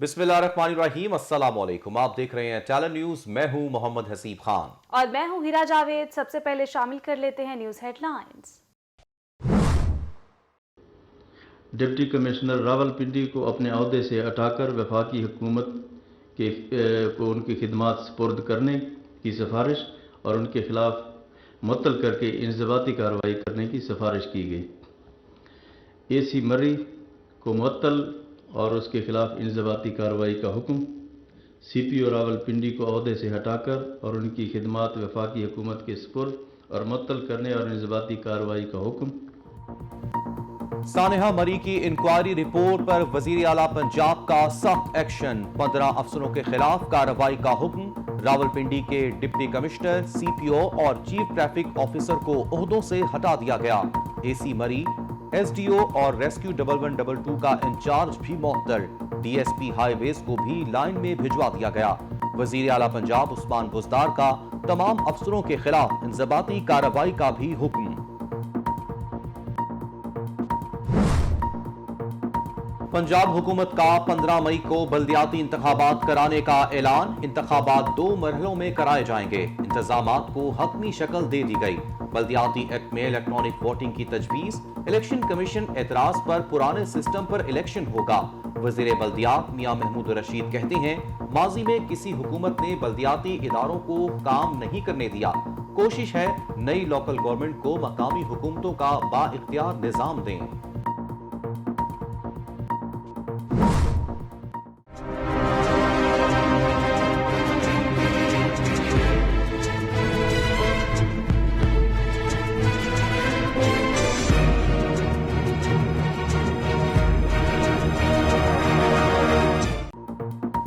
बिस्मिल्लाहिर्रहमानिर्रहीम, अस्सलाम वालेकुम। आप देख रहे हैं टैलेंट न्यूज। मैं हूं मोहम्मद हसीब खान और मैं हूं हीरा जावेद। सबसे पहले शामिल कर लेते हैं news headlines. Deputy commissioner Rawalpindi को अपने अहदे से हटाकर वफाकी हुकूमत को उनकी खिदमात सुपुर्द करने की सिफारिश और उनके खिलाफ मुअत्तल करके इंज़बाती कार्रवाई करने की सिफारिश की गई। AC मर्री को मुअत्तल और उसके खिलाफ इंज़बाती कार्रवाई का हुक्म। CPO रावलपिंडी को अहदे से हटाकर और उनकी खिदमात वफाकी हुकूमत के सुपुर्द और मुअत्तल करने और इंज़बाती कार्रवाई का हुक्म। सानेहा मरी की इंक्वायरी रिपोर्ट पर वजीर आला पंजाब का सख्त एक्शन। 15 अफसरों के खिलाफ कार्रवाई का हुक्म। रावलपिंडी के डिप्टी कमिश्नर, CPO और चीफ ट्रैफिक ऑफिसर को ओहदों से हटा दिया गया। AC मरी, SDO और रेस्क्यू 1122 का इंचार्ज भी मुअत्तल। DSP हाईवेज को भी लाइन में भिजवा दिया गया। वजीर आला पंजाब उस्मान बुज़दार का तमाम अफसरों के खिलाफ इंज़बाती कार्रवाई का भी हुक्म। पंजाब हुकूमत का 15 मई को बल्दियाती इंतखाबात कराने का ऐलान। इंतखाबात 2 मरहलों में कराए जाएंगे। इंतजामात को हतमी शक्ल दे दी गई। बल्दियाती एक्ट में इलेक्ट्रॉनिक वोटिंग की तजवीज़। इलेक्शन कमीशन एतराज पर पुराने सिस्टम पर इलेक्शन होगा। वज़ीर बल्दियात मियां महमूद रशीद कहते हैं, माजी में किसी हुकूमत ने बल्दियाती इदारों को काम नहीं करने दिया। कोशिश है नई लोकल गवर्नमेंट को मकामी हुकूमतों का बाइख्तियार निज़ाम दें।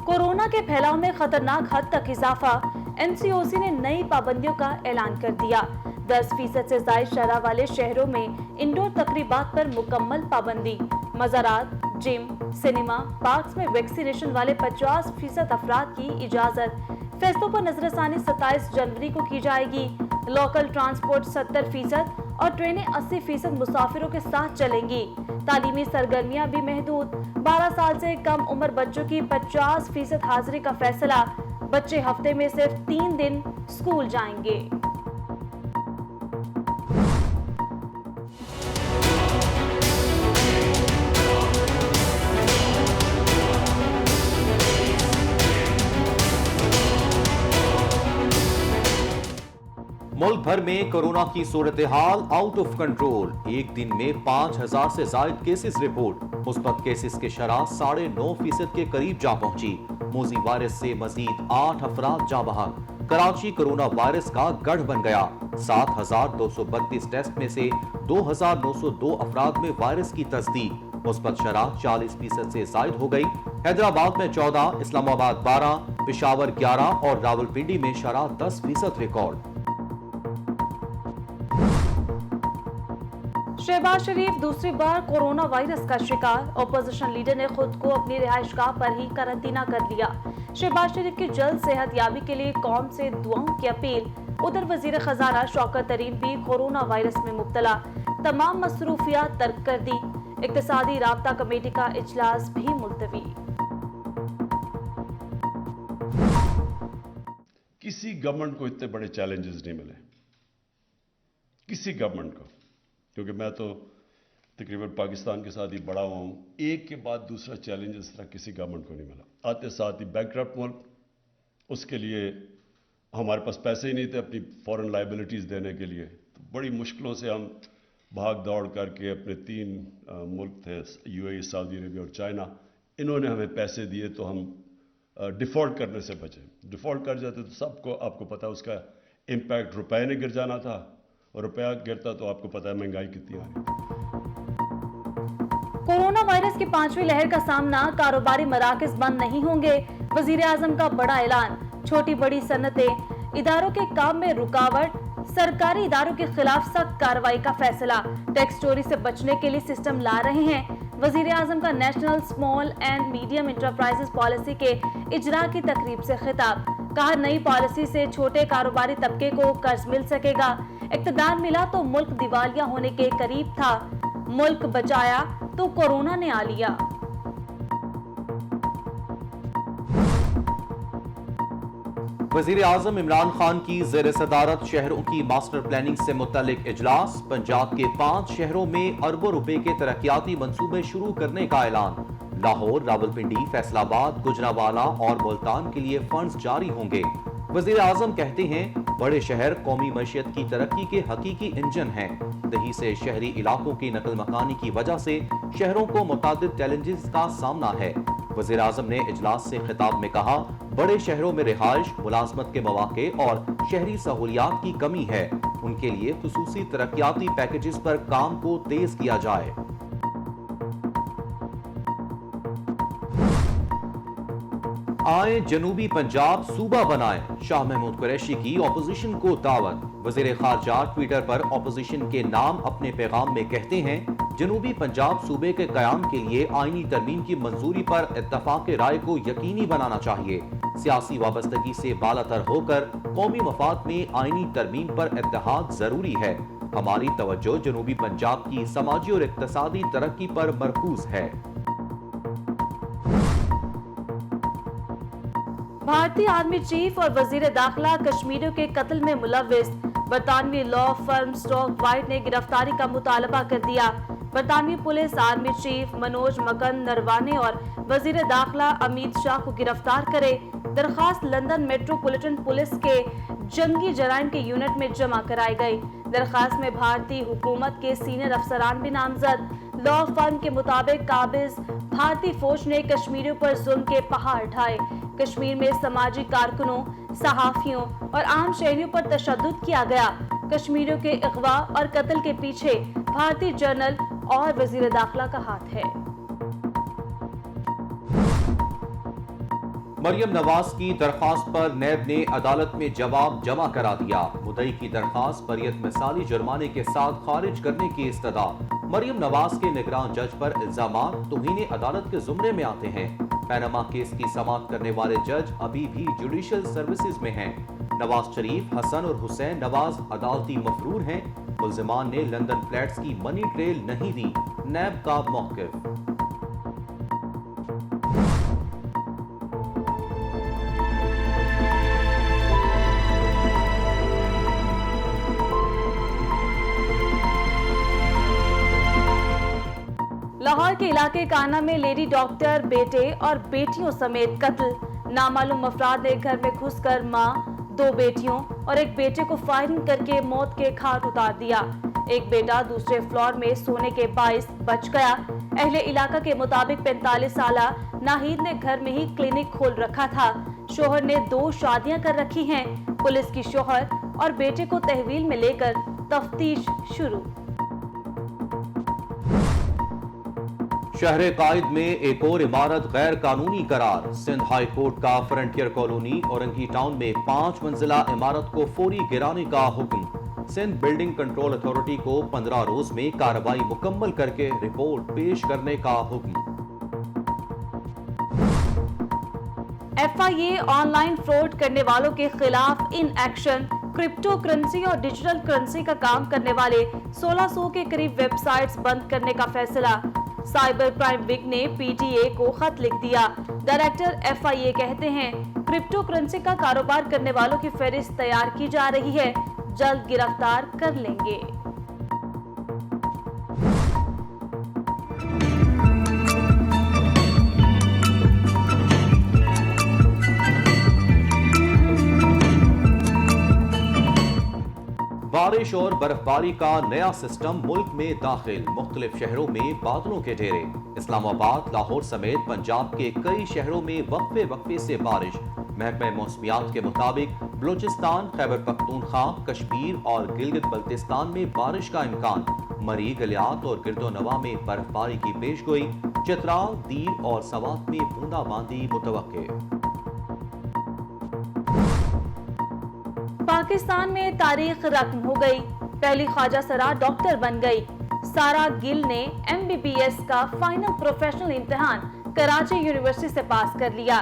कोरोना के फैलाव में खतरनाक हद तक इजाफा। MCOC ने नई पाबंदियों का ऐलान कर दिया। 10% से ज्यादा शरह वाले शहरों में इंडोर तकरीबात पर मुकम्मल पाबंदी। मज़ारात, जिम, सिनेमा, पार्क्स में वैक्सीनेशन वाले 50% अफराद की इजाजत। फैसलों पर नजरसानी 27 जनवरी को की जाएगी। लोकल ट्रांसपोर्ट 70% और ट्रेनें 80% मुसाफिरों के साथ चलेंगी। तालीमी सरगर्मियां भी महदूद। 12 साल से कम उम्र बच्चों की 50% हाजिरी का फैसला। बच्चे हफ्ते में सिर्फ 3 दिन स्कूल जाएंगे। मुल्क भर में कोरोना की सूरत हाल आउट ऑफ कंट्रोल। एक दिन में 5000 से ज्यादा केसेस रिपोर्ट। मुस्बत केसेस की शरह 9.5% के करीब जा पहुंची। मोजी वायरस से मजीद 8 अफराद जा बहक। कराची कोरोना वायरस का गढ़ बन गया। 7232 टेस्ट में से 2902 अफराद में वायरस की तस्दीक। मुस्बत शरह 40% से जायद हो गई। हैदराबाद में 14, इस्लामाबाद 12, पेशावर 11 और रावलपिंडी में शरह 10% रिकॉर्ड। शहबाज शरीफ दूसरी बार कोरोना वायरस का शिकार। अपोजिशन लीडर ने खुद को अपनी रिहाइशगाह पर ही करंतना कर लिया। शहबाज शरीफ की जल्द सेहत याबी के लिए कौम से दुआओं की अपील। उधर वजीर खजाना शौकत तरीन भी कोरोना वायरस में मुब्तला। तमाम मसरूफियात तर्क कर दी। इक्तिसादी राब्ता कमेटी का इजलास भी मुलतवी। किसी गवर्नमेंट को इतने बड़े चैलेंजेस नहीं मिले, किसी गवर्नमेंट को, क्योंकि मैं तो तकरीबन पाकिस्तान के साथ ही बड़ा हुआ हूँ। एक के बाद दूसरा चैलेंज इस तरह किसी गवर्नमेंट को नहीं मिला। आते साथ ही बैंकरप्ट मुल्क, उसके लिए हमारे पास पैसे ही नहीं थे अपनी फॉरेन लाइबिलिटीज़ देने के लिए। तो बड़ी मुश्किलों से हम भाग दौड़ करके अपने 3 मुल्क थे, UAE, सऊदी अरबिया और चाइना, इन्होंने हमें पैसे दिए तो हम डिफ़ॉल्ट करने से बचे। डिफ़ॉल्ट कर जाते तो सबको आपको पता है उसका इम्पैक्ट। रुपए ने गिर जाना था, और रुपया गिरता तो आपको पता है महंगाई कितनी आ रही है। कोरोना वायरस की 5वीं लहर का सामना। कारोबारी मराकज बंद नहीं होंगे। वजीर आजम का बड़ा ऐलान। छोटी बड़ी सनतें, इदारों के काम में रुकावट। सरकारी इदारों के खिलाफ सख्त कार्रवाई का फैसला। टैक्स चोरी से बचने के लिए सिस्टम ला रहे हैं। वजीर आजम का national small and medium enterprises policy के इजरा की तकरीब से खिताब। कहा, नई पॉलिसी से छोटे कारोबारी तबके को कर्ज मिल सकेगा। इक़्तिदार मिला तो मुल्क दिवालिया होने के करीब था। मुल्क बचाया तो कोरोना ने आ लिया। वजीर आजम इमरान खान की ज़ेर सदारत शहरों की मास्टर प्लानिंग से मुतल्लिक इजलास। पंजाब के 5 शहरों में अरबों रुपए के तरक्याती मंसूबे शुरू करने का ऐलान। लाहौर, रावलपिंडी, फैसलाबाद, गुजरांवाला और मुल्तान के लिए फंड्स जारी होंगे। वजीर आजम कहते हैं बड़े शहर कौमी मईशत की तरक्की के हकीकी इंजन हैं। दही से शहरी इलाकों की नकल मकानी की वजह से शहरों को मुतादिद चैलेंजेस का सामना है। वजीर आजम ने इजलास से खिताब में कहा, बड़े शहरों में रिहाइश, मुलाजमत के मौके और शहरी सहूलियात की कमी है। उनके लिए खुसूसी तरक्याती पैकेजेस पर काम को तेज किया जाए। आए जनूबी पंजाब सूबा बनाए, शाह महमूद कुरैशी की ऑपोजिशन को दावत। वजीर खारजा ट्विटर पर ऑपोजिशन के नाम अपने पैगाम में कहते हैं, जनूबी पंजाब सूबे के कयाम के लिए आईनी तरमीम की मंजूरी पर इत्तफाक राय को यकीनी बनाना चाहिए। सियासी वाबस्तगी से बालातर होकर कौमी मफाद में आईनी तरमीम पर इत्तेहाद जरूरी है। हमारी तवज्जो जनूबी पंजाब की समाजी और इक्तसादी तरक्की पर मरकूज है। भारतीय आर्मी चीफ और वजीर दाखिला कश्मीरियों के कत्ल में मुलव्विस बरतानवी लॉ फर्म स्टॉक वाइट ने गिरफ्तारी का मुतालबा कर दिया। बरतानवी police army chief Manoj Mukund Naravane और वजीर दाखिला अमित शाह को गिरफ्तार करे। दरखास्त लंदन मेट्रोपॉलिटन पुलिस के जंगी जराइम के यूनिट में जमा कराई गई। दरखास्त में भारतीय हुकूमत के सीनियर अफसरान भी नामजद। लॉ फर्म के मुताबिक काबिज भारतीय फौज ने कश्मीरियों पर जुल्म के पहाड़ ढाए। कश्मीर में समाजी कारकुनों, सहाफियों और आम शहरियों पर तशद्दुद किया गया। कश्मीरियों के अगवा और कत्ल के पीछे भारतीय जनरल और वजीर दाखिला का हाथ है। मरियम नवाज की दरखास्त पर नैब ने अदालत में जवाब जमा करा दिया। मुद्दई की दरखास्त बरियत मिसाली जुर्माने के साथ खारिज करने की इस्तदा। मरियम नवाज के निगरान जज पर इल्जामात तौहीन अदालत के जुमरे में आते हैं। पैनामा केस की समाअत करने वाले जज अभी भी जुडिशियल सर्विसेज में हैं। नवाज शरीफ, हसन और हुसैन नवाज अदालती मफरूर हैं। मुल्जिमान ने लंदन फ्लैट्स की मनी ट्रेल नहीं दी, नैब का मौक़िफ़। लाहौर के इलाके काना में लेडी डॉक्टर बेटे और बेटियों समेत कत्ल। नामालूम अफराद ने घर में घुसकर मां, 2 बेटियों और एक बेटे को फायरिंग करके मौत के घाट उतार दिया। एक बेटा दूसरे फ्लोर में सोने के बाइस बच गया। अहले इलाका के मुताबिक 45 साला नाहिद ने घर में ही क्लिनिक खोल रखा था। शोहर ने 2 शादियां कर रखी हैं। पुलिस की शोहर और बेटे को तहवील में लेकर तफ्तीश शुरू। शहर कायद में एक और इमारत गैर कानूनी करार। सिंध हाई कोर्ट का फ्रंटियर कॉलोनी औरंगी टाउन में 5 मंजिला इमारत को फौरी गिराने का हुक्म। सिंध बिल्डिंग कंट्रोल अथॉरिटी को 15 रोज में कार्रवाई मुकम्मल करके रिपोर्ट पेश करने का हुक्म। FIA ऑनलाइन फ्रॉड करने वालों के खिलाफ इन एक्शन। क्रिप्टो करेंसी और डिजिटल करेंसी का काम करने वाले 1600 के करीब वेबसाइट्स बंद करने का फैसला। साइबर क्राइम विंग ने PTA को खत लिख दिया। डायरेक्टर FIA कहते हैं, क्रिप्टो करेंसी का कारोबार करने वालों की फहरिस्त तैयार की जा रही है, जल्द गिरफ्तार कर लेंगे। बारिश और बर्फबारी का नया सिस्टम मुल्क में दाखिल। मुख्तलिफ शहरों में बादलों के डेरे। इस्लामाबाद, लाहौर समेत पंजाब के कई शहरों में वक्फे वक्फे से बारिश। महकमा मौसमियात के मुताबिक बलूचिस्तान, खैबर पख्तूनख्वा, कश्मीर और गिलगित बल्तिस्तान में बारिश का इम्कान। मरी, गलियात और गिरदोनवा में बर्फबारी की पेशगोई। चित्राल, दीव और सवात में बूंदाबांदी मुतवक्के। पाकिस्तान में तारीख रकम हो गई। पहली ख्वाजा सरा डॉक्टर बन गई। सारा गिल ने MBBS का फाइनल प्रोफेशनल इम्तिहान कराची यूनिवर्सिटी से पास कर लिया।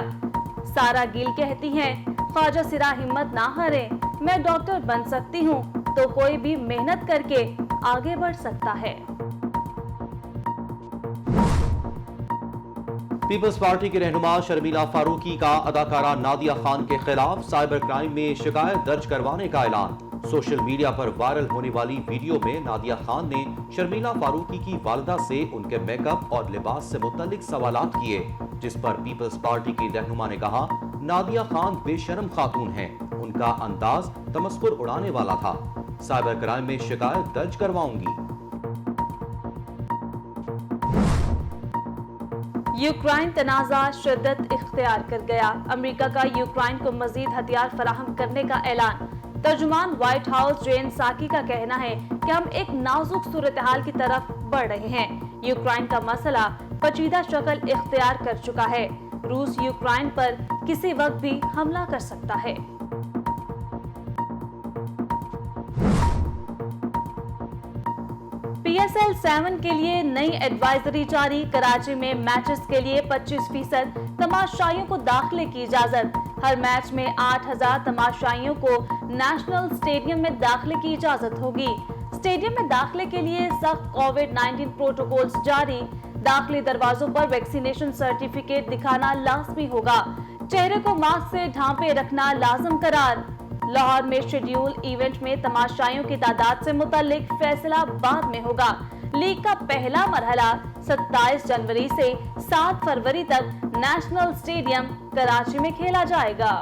सारा गिल कहती हैं, ख्वाजा सिरा हिम्मत ना हारे, मैं डॉक्टर बन सकती हूँ तो कोई भी मेहनत करके आगे बढ़ सकता है। پیپلز پارٹی کی رہنما شرمیلا فاروقی کا اداکارہ نادیہ خان کے خلاف سائبر کرائم میں شکایت درج کروانے کا اعلان۔ سوشل میڈیا پر وائرل ہونے والی ویڈیو میں نادیہ خان نے شرمیلا فاروقی کی والدہ سے ان کے میک اپ اور لباس سے متعلق سوالات کیے، جس پر پیپلز پارٹی کی رہنما نے کہا نادیہ خان بے شرم خاتون ہیں، ان کا انداز تمسخر اڑانے والا تھا، سائبر کرائم میں شکایت درج کرواؤں گی۔ یوکرائن تنازع شدت اختیار کر گیا، امریکہ کا یوکرائن کو مزید ہتھیار فراہم کرنے کا اعلان۔ ترجمان وائٹ ہاؤس جین ساکی کا کہنا ہے کہ ہم ایک نازک صورتحال کی طرف بڑھ رہے ہیں، یوکرائن کا مسئلہ پیچیدہ شکل اختیار کر چکا ہے، روس یوکرائن پر کسی وقت بھی حملہ کر سکتا ہے۔ پی ایس ایل 7 کے لیے نئی ایڈوائزری جاری، کراچی میں میچز کے لیے 25% تماشائیوں کو داخلے کی اجازت، ہر میچ میں 8000 تماشائیوں کو نیشنل اسٹیڈیم میں داخلے کی اجازت ہوگی۔ اسٹیڈیم میں داخلے کے لیے سخت کووڈ-19 پروٹوکولز جاری، داخلی دروازوں پر ویکسینیشن سرٹیفکیٹ دکھانا لازمی ہوگا، چہرے کو ماسک سے ڈھانپے رکھنا لازم قرار۔ لاہور میں شیڈیول ایونٹ میں تماشائیوں کی تعداد سے متعلق فیصلہ بعد میں ہوگا۔ لیگ کا پہلا مرحلہ 27 جنوری سے 7 فروری تک نیشنل اسٹیڈیم کراچی میں کھیلا جائے گا۔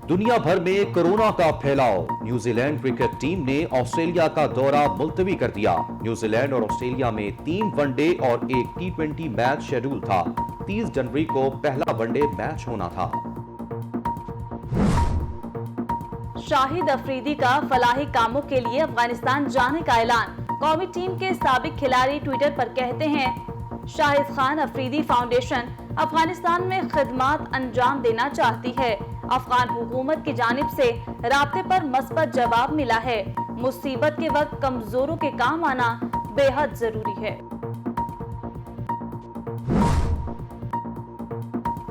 دنیا بھر میں کورونا کا پھیلاؤ، نیوزی لینڈ کرکٹ ٹیم نے آسٹریلیا کا دورہ ملتوی کر دیا۔ نیوزی لینڈ اور آسٹریلیا میں 3 ون ڈے اور 1 T20 میچ شیڈول تھا، 30 جنوری کو پہلا ون ڈے میچ ہونا تھا۔ شاہد افریدی کا فلاحی کاموں کے لیے افغانستان جانے کا اعلان، قومی ٹیم کے سابق کھلاڑی ٹویٹر پر کہتے ہیں شاہد خان افریدی فاؤنڈیشن افغانستان میں خدمات انجام دینا چاہتی ہے، افغان حکومت کی جانب سے رابطے پر مثبت جواب ملا ہے، مصیبت کے وقت کمزوروں کے کام آنا بے حد ضروری ہے۔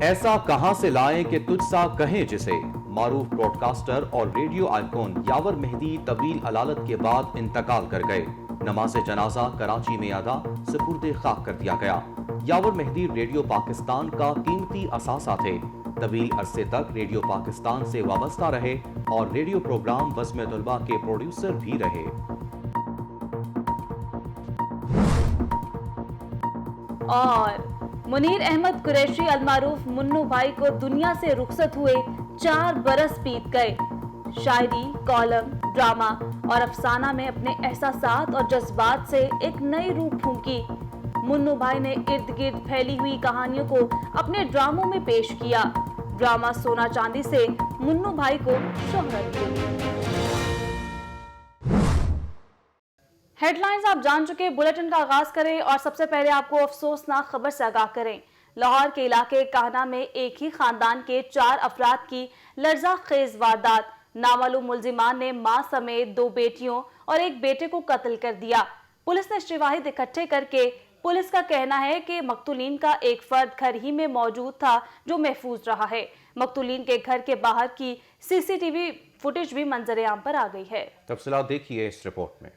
ایسا کہاں سے لائیں کہ تجھ سا کہیں جسے، معروف براڈ کاسٹر اور ریڈیو آئیکن یاور مہدی طویل علالت کے بعد انتقال کر گئے، نماز جنازہ کراچی میں ادا سپرد خاک کر دیا گیا۔ یاور مہدی ریڈیو پاکستان کا قیمتی اثاثہ تھے، طویل عرصے تک ریڈیو پاکستان سے وابستہ رہے اور ریڈیو پروگرام بزم طلبہ کے پروڈیوسر بھی رہے۔ اور منیر احمد قریشی المعروف منو بھائی کو دنیا سے رخصت ہوئے 4 برس بیت گئے، شاعری، کالم، ڈرامہ اور افسانہ میں اپنے احساسات اور جذبات سے ایک نئی روح پھونکی۔ منو بھائی نے ارد گرد پھیلی ہوئی کہانیوں کو اپنے ڈراموں میں پیش کیا، ڈرامہ سونا چاندی سے منو بھائی کو شہرت ملی۔ ہیڈ لائنز آپ جان چکے، بلیٹن کا آغاز کریں اور سب سے پہلے آپ کو افسوسناک خبر سے آگاہ کریں۔ لاہور کے علاقے کاہنہ میں ایک ہی خاندان کے 4 افراد کی لرزہ خیز واردات، نامعلوم ملزمان نے ماں سمیت 2 بیٹیوں اور 1 بیٹے کو قتل کر دیا۔ پولیس نے شواہد اکٹھے کر کے پولیس کا کہنا ہے کہ مقتولین کا ایک فرد گھر ہی میں موجود تھا جو محفوظ رہا ہے۔ مقتولین کے گھر کے باہر کی CCTV فوٹیج بھی منظر عام پر آ گئی ہے۔ تفصیلات دیکھیے اس رپورٹ میں۔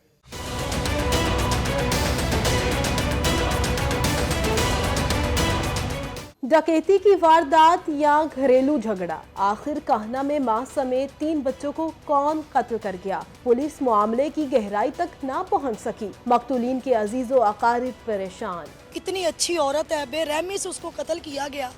ڈکیتی کی واردات یا گھریلو جھگڑا، آخر کاہنہ میں ماں سمیت 3 بچوں کو کون قتل کر گیا؟ پولیس معاملے کی گہرائی تک نہ پہنچ سکی، مقتولین کے عزیز و اقارب پریشان۔ کتنی اچھی عورت ہے، بے رحمی سے اس کو قتل کیا گیا،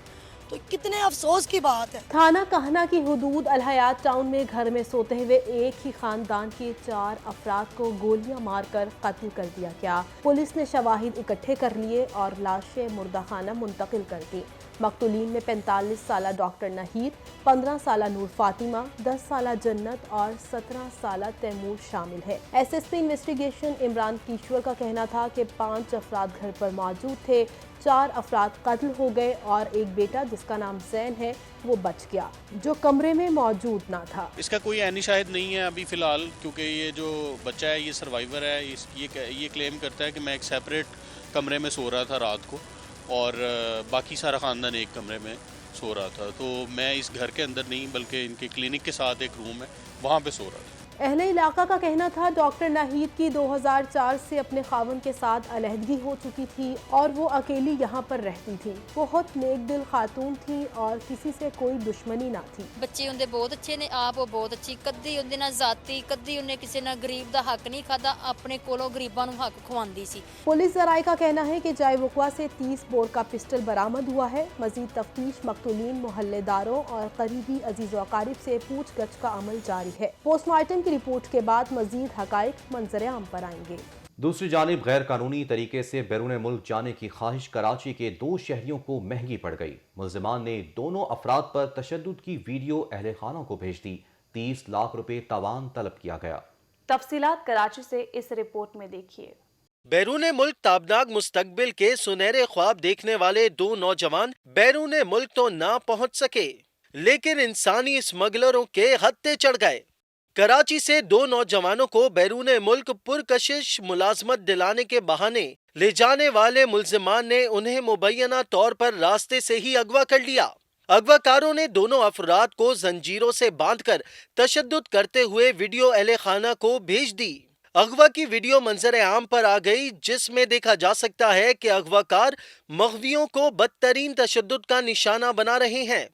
تو کتنے افسوس کی بات ہے۔ تھانہ کاہنہ کی حدود الحیات ٹاؤن میں گھر میں سوتے ہوئے ایک ہی خاندان کے 4 افراد کو گولیاں مار کر قتل کر دیا گیا۔ پولیس نے شواہد اکٹھے کر لیے اور لاشیں مردہ خانہ منتقل کر دی۔ مقتولین میں 45 سالہ ڈاکٹر نہید، 15 سالہ نور فاطمہ، 10 سالہ جنت اور 17 سالہ تیمور شامل ہے۔ SSP انویسٹیگیشن عمران کیشور کا کہنا تھا کہ 5 افراد گھر پر موجود تھے، 4 افراد قتل ہو گئے اور ایک بیٹا جس کا نام زین ہے وہ بچ گیا جو کمرے میں موجود نہ تھا۔ اس کا کوئی عینی شاہد نہیں ہے ابھی فی الحال، کیونکہ یہ جو بچہ ہے یہ سروائیور ہے، یہ کلیم کرتا ہے کہ میں ایک سیپریٹ کمرے میں سو رہا تھا رات کو اور باقی سارا خاندان ایک کمرے میں سو رہا تھا، تو میں اس گھر کے اندر نہیں بلکہ ان کے کلینک کے ساتھ ایک روم ہے وہاں پہ سو رہا تھا۔ اہل علاقہ کا کہنا تھا ڈاکٹر ناہید کی 2004 سے اپنے خاوند کے ساتھ علیحدگی ہو چکی تھی اور وہ اکیلی یہاں پر رہتی تھی۔ بہت نیک دل خاتون تھی اور کسی سے کوئی دشمنی نہ تھی۔ ਬੱਚੇ ਉਹਦੇ ਬਹੁਤ ਅੱਛੇ ਨੇ, ਆਪ ਉਹ ਬਹੁਤ ਅੱਛੀ, ਕਦੀ ਉਹਦੇ ਨਾਲ ਜ਼ਾਤੀ, ਕਦੀ ਉਹਨੇ ਕਿਸੇ ਨਾਲ ਗਰੀਬ ਦਾ ਹੱਕ ਨਹੀਂ ਖਾਦਾ, ਆਪਣੇ ਕੋਲੋਂ ਗਰੀਬਾਂ ਨੂੰ ਹੱਕ ਖਵਾਉਂਦੀ ਸੀ। पुलिस ذرائع کا کہنا ہے کہ جائے وقوع سے 30 بور کا پسٹل برآمد ہوا ہے۔ مزید تفتیش، مقتولین، محلے داروں اور قریبی عزیز و اقارب سے پوچھ گچھ کا عمل جاری ہے۔ پوسٹ مارٹم کی رپورٹ کے بعد مزید حقائق منظر عام پر آئیں گے۔ دوسری جانب غیر قانونی طریقے سے بیرون ملک جانے کی خواہش کراچی کے 2 شہریوں کو مہنگی پڑ گئی۔ ملزمان نے دونوں افراد پر تشدد کی ویڈیو اہل خانہ کو بھیج دی۔ 30 لاکھ روپے تاوان طلب کیا گیا۔ تفصیلات کراچی سے اس رپورٹ میں دیکھیے۔ بیرون ملک تابناک مستقبل کے سنہرے خواب دیکھنے والے 2 نوجوان بیرون ملک تو نہ پہنچ سکے، لیکن انسانی اسمگلروں کے ہتھے چڑھ گئے۔ کراچی سے 2 نوجوانوں کو بیرون ملک پرکشش ملازمت دلانے کے بہانے لے جانے والے ملزمان نے انہیں مبینہ طور پر راستے سے ہی اغوا کر لیا۔ اغوا کاروں نے دونوں افراد کو زنجیروں سے باندھ کر تشدد کرتے ہوئے ویڈیو اہل خانہ کو بھیج دی۔ اغوا کی ویڈیو منظر عام پر آ گئی، جس میں دیکھا جا سکتا ہے کہ اغوا کار مغویوں کو بدترین تشدد کا نشانہ بنا رہے ہیں۔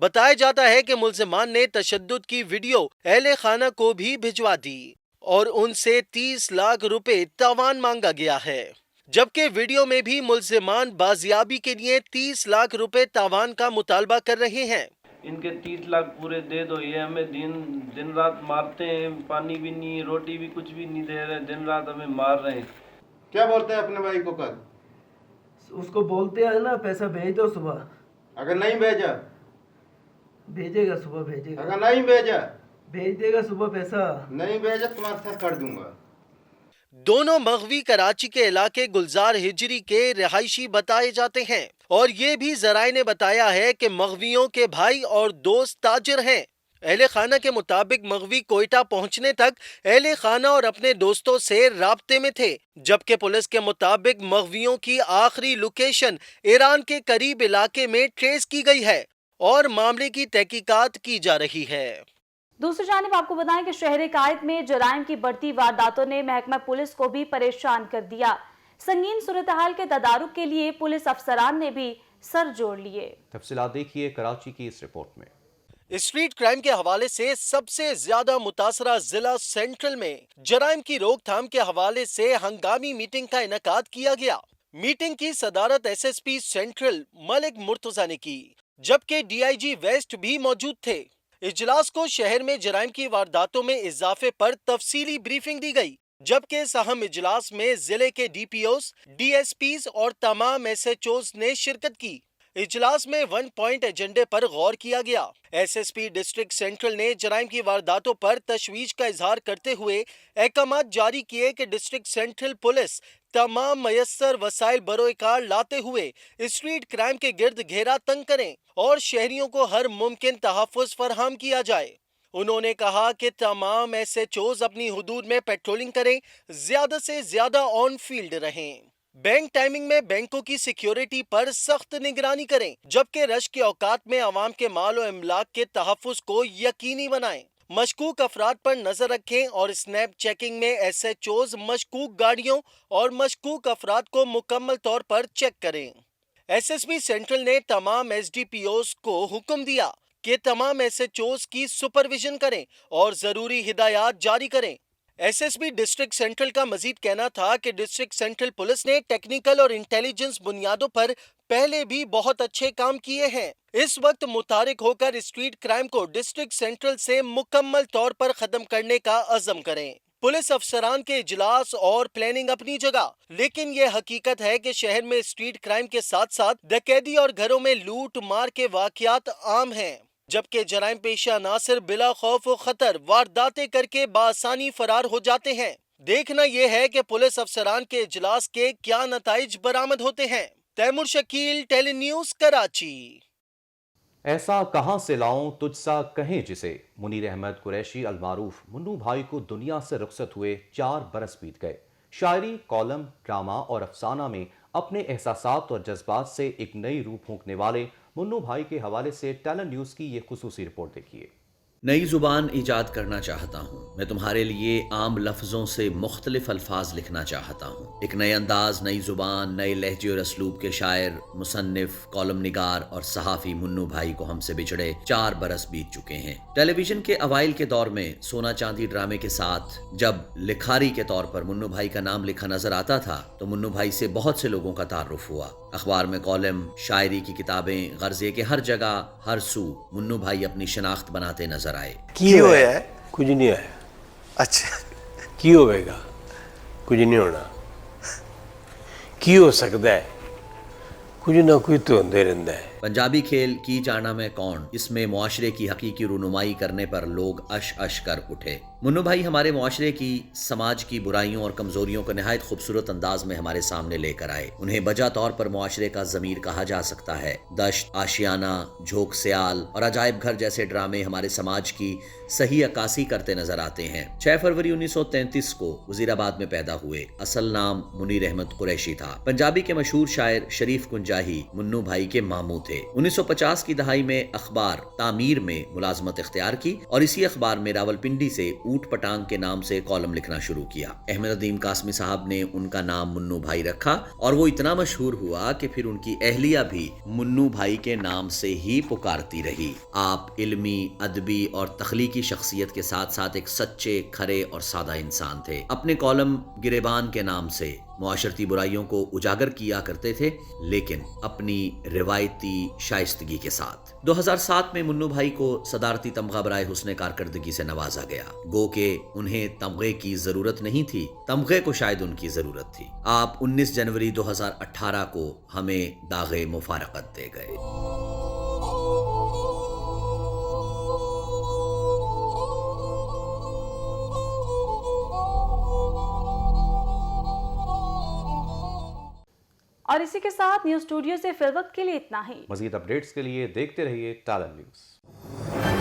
بتایا جاتا ہے کہ ملزمان نے تشدد کی ویڈیو اہل خانہ کو بھی بھجوا دی اور ان سے 30 لاکھ روپے تاوان مانگا گیا ہے، جبکہ ویڈیو میں بھی ملزمان بازیابی کے لیے 30 لاکھ روپے تاوان کا مطالبہ کر رہے ہیں۔ ان کے 30 لاکھ پورے دے دو، یہ ہمیں دن رات مارتے ہیں، پانی بھی نہیں، روٹی بھی کچھ بھی نہیں دے رہے، دن رات ہمیں مار رہے ہیں۔ کیا بولتے ہیں اپنے بھائی کو کل؟ اس کو بولتے ہیں نا پیسہ بھیج دو صبح۔ اگر نہیں بھیجا؟ بھیجے گا صبح، بھیجے گا۔ اگر نہیں بھیجا؟ بھیج دے گا صبح پیسہ۔ نہیں بھیجا تمہارا سر کر دوں گا۔ دونوں مغوی کراچی کے علاقے گلزار ہجری کے رہائشی بتائے جاتے ہیں، اور یہ بھی ذرائع نے بتایا ہے کہ مغویوں کے بھائی اور دوست تاجر ہیں۔ اہل خانہ کے مطابق مغوی کوئٹہ پہنچنے تک اہل خانہ اور اپنے دوستوں سے رابطے میں تھے، جبکہ پولیس کے مطابق مغویوں کی آخری لوکیشن ایران کے قریب علاقے میں ٹریس کی گئی ہے اور معاملے کی تحقیقات کی جا رہی ہے۔ دوسری جانب آپ کو بتائیں کہ شہر قائد میں جرائم کی بڑھتی وارداتوں نے محکمہ پولیس کو بھی پریشان کر دیا۔ سنگین صورتحال کے تدارک کے لیے پولیس افسران نے بھی سر جوڑ لیے۔ تفصیلات دیکھیے کراچی کی اس رپورٹ میں۔ اسٹریٹ کرائم کے حوالے سے سب سے زیادہ متاثرہ ضلع سینٹرل میں جرائم کی روک تھام کے حوالے سے ہنگامی میٹنگ کا انعقاد کیا گیا۔ میٹنگ کی صدارت ایس ایس پی سینٹرل ملک مرتضیٰ نے کی، جبکہ ڈی آئی جی ویسٹ بھی موجود تھے۔ اجلاس کو شہر میں جرائم کی وارداتوں میں اضافے پر تفصیلی بریفنگ دی گئی، جبکہ اس اہم اجلاس میں ضلع کے D P Os, D S Ps اور تمام ایس ایچ اوز نے شرکت کی۔ اجلاس میں 1 پوائنٹ ایجنڈے پر غور کیا گیا۔ S S P district central نے جرائم کی وارداتوں پر تشویش کا اظہار کرتے ہوئے احکامات جاری کیے کہ ڈسٹرکٹ سینٹرل پولیس تمام میسر وسائل بروئے کار لاتے ہوئے اسٹریٹ کرائم کے گرد گھیرا تنگ کریں اور شہریوں کو ہر ممکن تحفظ فراہم کیا جائے۔ انہوں نے کہا کہ تمام ایس ایچ اوز اپنی حدود میں پیٹرولنگ کریں، زیادہ سے زیادہ آن فیلڈ رہیں۔ بینک ٹائمنگ میں بینکوں کی سیکیورٹی پر سخت نگرانی کریں، جبکہ رش کے اوقات میں عوام کے مال و املاک کے تحفظ کو یقینی بنائیں۔ مشکوک افراد پر نظر رکھیں اور اسنیپ چیکنگ میں ایس ایچ اوز مشکوک گاڑیوں اور مشکوک افراد کو مکمل طور پر چیک کریں۔ ایس ایس پی سینٹرل نے تمام ایس ڈی پی اوز کو حکم دیا کہ تمام ایس ایچ اوز کی سپرویژن کریں اور ضروری ہدایات جاری کریں۔ S S P district central کا مزید کہنا تھا کہ ڈسٹرکٹ سینٹرل پولیس نے ٹیکنیکل اور انٹیلیجنس بنیادوں پر پہلے بھی بہت اچھے کام کیے ہیں۔ اس وقت متحرک ہو کر اسٹریٹ کرائم کو ڈسٹرکٹ سینٹرل سے مکمل طور پر ختم کرنے کا عزم کریں۔ پولیس افسران کے اجلاس اور پلاننگ اپنی جگہ، لیکن یہ حقیقت ہے کہ شہر میں اسٹریٹ کرائم کے ساتھ ساتھ ڈکیتی اور گھروں میں لوٹ مار کے واقعات عام ہیں، جبکہ جرائم پیشہ عناصر بلا خوف و خطر وارداتیں کر کے بآسانی فرار ہو جاتے ہیں۔ دیکھنا یہ ہے کہ پولیس افسران کے اجلاس کے کیا نتائج برآمد ہوتے ہیں۔ تیمور شکیل، ٹیلی نیوز، کراچی۔ ایسا کہاں سے لاؤں تجھ سا کہیں جسے، منیر احمد قریشی المعروف منو بھائی کو دنیا سے رخصت ہوئے 4 برس بیت گئے۔ شاعری، کالم، ڈرامہ اور افسانہ میں اپنے احساسات اور جذبات سے ایک نئی روح پھونکنے والے منو بھائی کے حوالے سے ٹیلنٹ نیوز کی یہ خصوصی رپورٹ دیکھیے۔ नई जुबान ईजाद करना चाहता हूँ। मैं तुम्हारे लिए आम लफ्जों से मुख्तलिफ अल्फाज लिखना चाहता हूँ। एक नए अंदाज, नई जुबान, नए लहजे और असलूब के शायर, मुसन्निफ, कॉलम निगार और सहाफ़ी मुन्नू भाई को हमसे बिछड़े 4 बरस बीत चुके हैं। टेलीविजन के अवाइल के दौर में सोना चांदी ड्रामे के साथ जब लिखारी के तौर पर मुन्नू भाई का नाम लिखा नजर आता था तो मुन्नू भाई से बहुत से लोगों का तारुफ हुआ। अखबार में कॉलम, शायरी की किताबें, गर्जे के हर जगह हर सू मुन्नू भाई अपनी शनाख्त बनाते नजर आए। की होया है? कुछ नहीं है। अच्छा, की होएगा? कुछ नहीं होना। की हो सकता है? कुछ ना कुछ तो होते रहता है। पंजाबी खेल की जाना मैं कौन, इसमें मुआशरे की हकीकी रुनुमाई करने पर लोग अश अश कर उठे। मुन्नू भाई हमारे मुआशरे की, समाज की बुराइयों और कमजोरियों को नहायत खूबसूरत अंदाज में हमारे सामने लेकर आए। उन्हें बजा तौर पर मुआशरे का ज़मीर कहा जा सकता है। दश्त, आशियाना, झोंक सयाल और अजायब घर जैसे ड्रामे हमारे समाज की सही अक्कासी करते नजर आते हैं। 6 फरवरी 1933 को वजीराबाद में पैदा हुए। असल नाम मुनीर अहमद कुरैशी था। पंजाबी के मशहूर शायर शरीफ कुंजाही मुन्नू भाई के मामू थे। 1950 की दहाई में अखबार तामीर में मुलाजमत इख्तियार की और इसी अखबार में रावलपिंडी से ऊट पटांग के नाम से कॉलम लिखना शुरू किया। अहमद अदीम कासमी साहब ने उनका नाम मुन्नू भाई रखा और वो इतना मशहूर हुआ कि फिर उनकी अहलिया भी मुन्नू भाई के नाम से ही पुकारती रही। आप इल्मी, अदबी और तख्लीकी शख्सियत के साथ साथ एक सच्चे, खरे और सादा इंसान थे। अपने कॉलम गिरेबान के नाम से मुआशरती बुराइयों को उजागर किया करते थे, लेकिन अपनी रिवायती शाइस्तगी के साथ। 2007 में मुन्नू भाई को सदारती तमगा बराए हुस्ने कारकर्दगी से नवाजा गया। गो के उन्हें तमगे की जरूरत नहीं थी, तमगे को शायद उनकी जरूरत थी। आप 19 जनवरी 2018 को हमें दागे मुफारकत दे गए। और इसी के साथ न्यूज स्टूडियो से फिर वक्त के लिए इतना ही। मजीद अपडेट्स के लिए देखते रहिए टालन न्यूज।